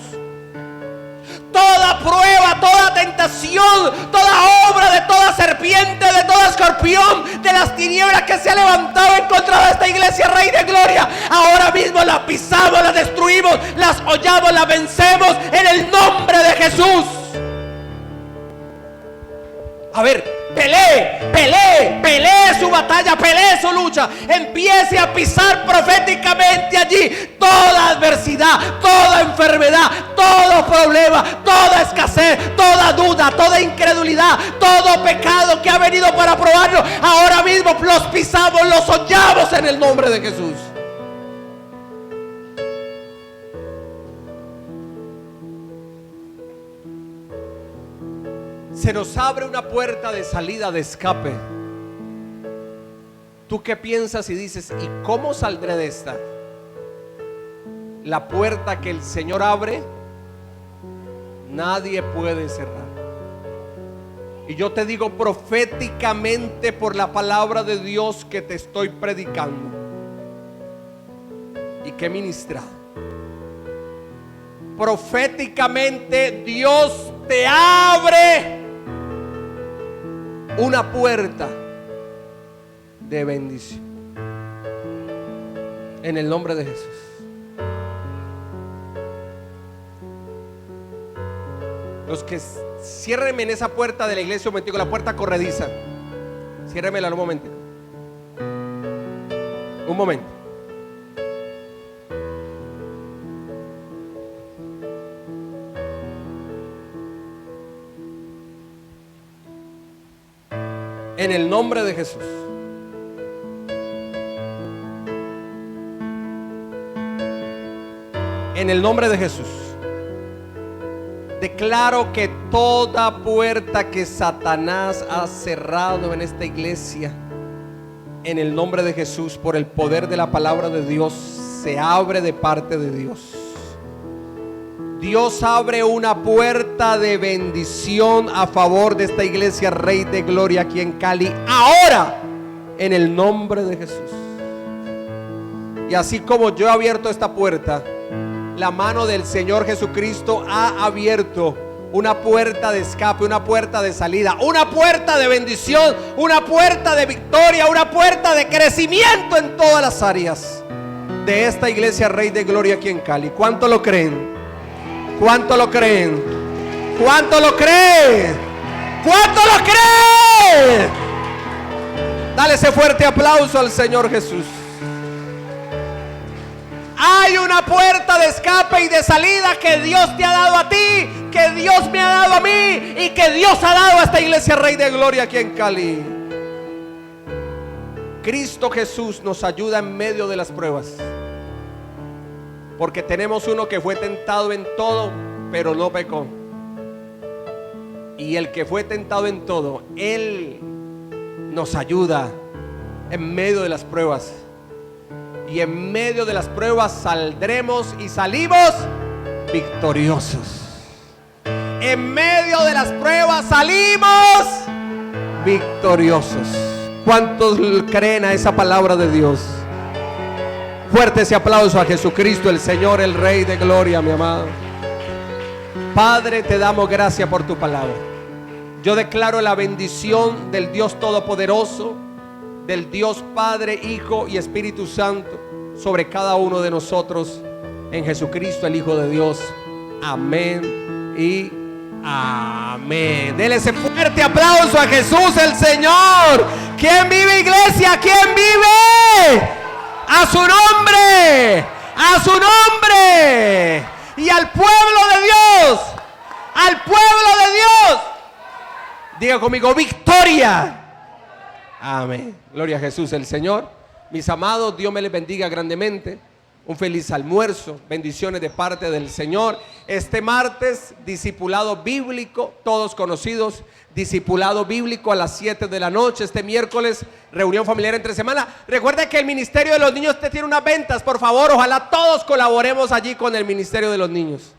Toda prueba, toda tentación, toda obra de toda serpiente, de todo escorpión, de las tinieblas que se ha levantado en contra de esta iglesia, Rey de Gloria, ahora mismo la pisamos, la destruimos, las hollamos, la vencemos en el nombre de Jesús. A ver, pelee su batalla, pelee su lucha. Empiece a pisar proféticamente allí toda adversidad, toda enfermedad, todo problema, toda escasez, toda duda, toda incredulidad, todo pecado que ha venido para probarlo. Ahora mismo los pisamos, los hollamos en el nombre de Jesús. Se nos abre una puerta de salida, de escape. ¿Tú qué piensas y dices, ¿y cómo saldré de esta? La puerta que el Señor abre, nadie puede cerrar. Y yo te digo proféticamente por la palabra de Dios que te estoy predicando y que he ministrado. Proféticamente Dios te abre una puerta de bendición en el nombre de Jesús. Los que ciérrenme en esa puerta de la iglesia un momentico, la puerta corrediza, ciérrenmela un momento. Un momento. En el nombre de Jesús. En el nombre de Jesús. Declaro que toda puerta que Satanás ha cerrado en esta iglesia, en el nombre de Jesús, por el poder de la palabra de Dios, se abre de parte de Dios. Dios abre una puerta de bendición a favor de esta iglesia, Rey de Gloria, aquí en Cali, ahora, en el nombre de Jesús. Y así como yo he abierto esta puerta, la mano del Señor Jesucristo ha abierto una puerta de escape, una puerta de salida, una puerta de bendición, una puerta de victoria, una puerta de crecimiento en todas las áreas de esta iglesia, Rey de Gloria, aquí en Cali. ¿Cuánto lo creen? ¿Cuánto lo creen? ¿Cuánto lo creen? ¿Cuánto lo creen? Dale ese fuerte aplauso al Señor Jesús. Hay una puerta de escape y de salida que Dios te ha dado a ti, que Dios me ha dado a mí y que Dios ha dado a esta iglesia, Rey de Gloria, aquí en Cali. Cristo Jesús nos ayuda en medio de las pruebas. Porque tenemos uno que fue tentado en todo, pero no pecó. Y el que fue tentado en todo, Él nos ayuda en medio de las pruebas. Y en medio de las pruebas saldremos y salimos victoriosos. En medio de las pruebas salimos victoriosos. ¿Cuántos creen a esa palabra de Dios? Fuerte ese aplauso a Jesucristo, el Señor, el Rey de Gloria, mi amado. Padre, te damos gracias por tu palabra. Yo declaro la bendición del Dios Todopoderoso, del Dios Padre, Hijo y Espíritu Santo sobre cada uno de nosotros en Jesucristo, el Hijo de Dios. Amén y amén. Dele ese fuerte aplauso a Jesús el Señor. ¿Quién vive, iglesia? ¿Quién vive? A su nombre, a su nombre. Y al pueblo de Dios, al pueblo de Dios. Diga conmigo, victoria. Amén. Gloria a Jesús el Señor. Mis amados, Dios me les bendiga grandemente. Un feliz almuerzo, bendiciones de parte del Señor. Este martes, discipulado bíblico, todos conocidos, discipulado bíblico a las 7 de la noche. Este miércoles, reunión familiar entre semana. Recuerda que el Ministerio de los Niños te tiene unas ventas, por favor, ojalá todos colaboremos allí con el Ministerio de los Niños.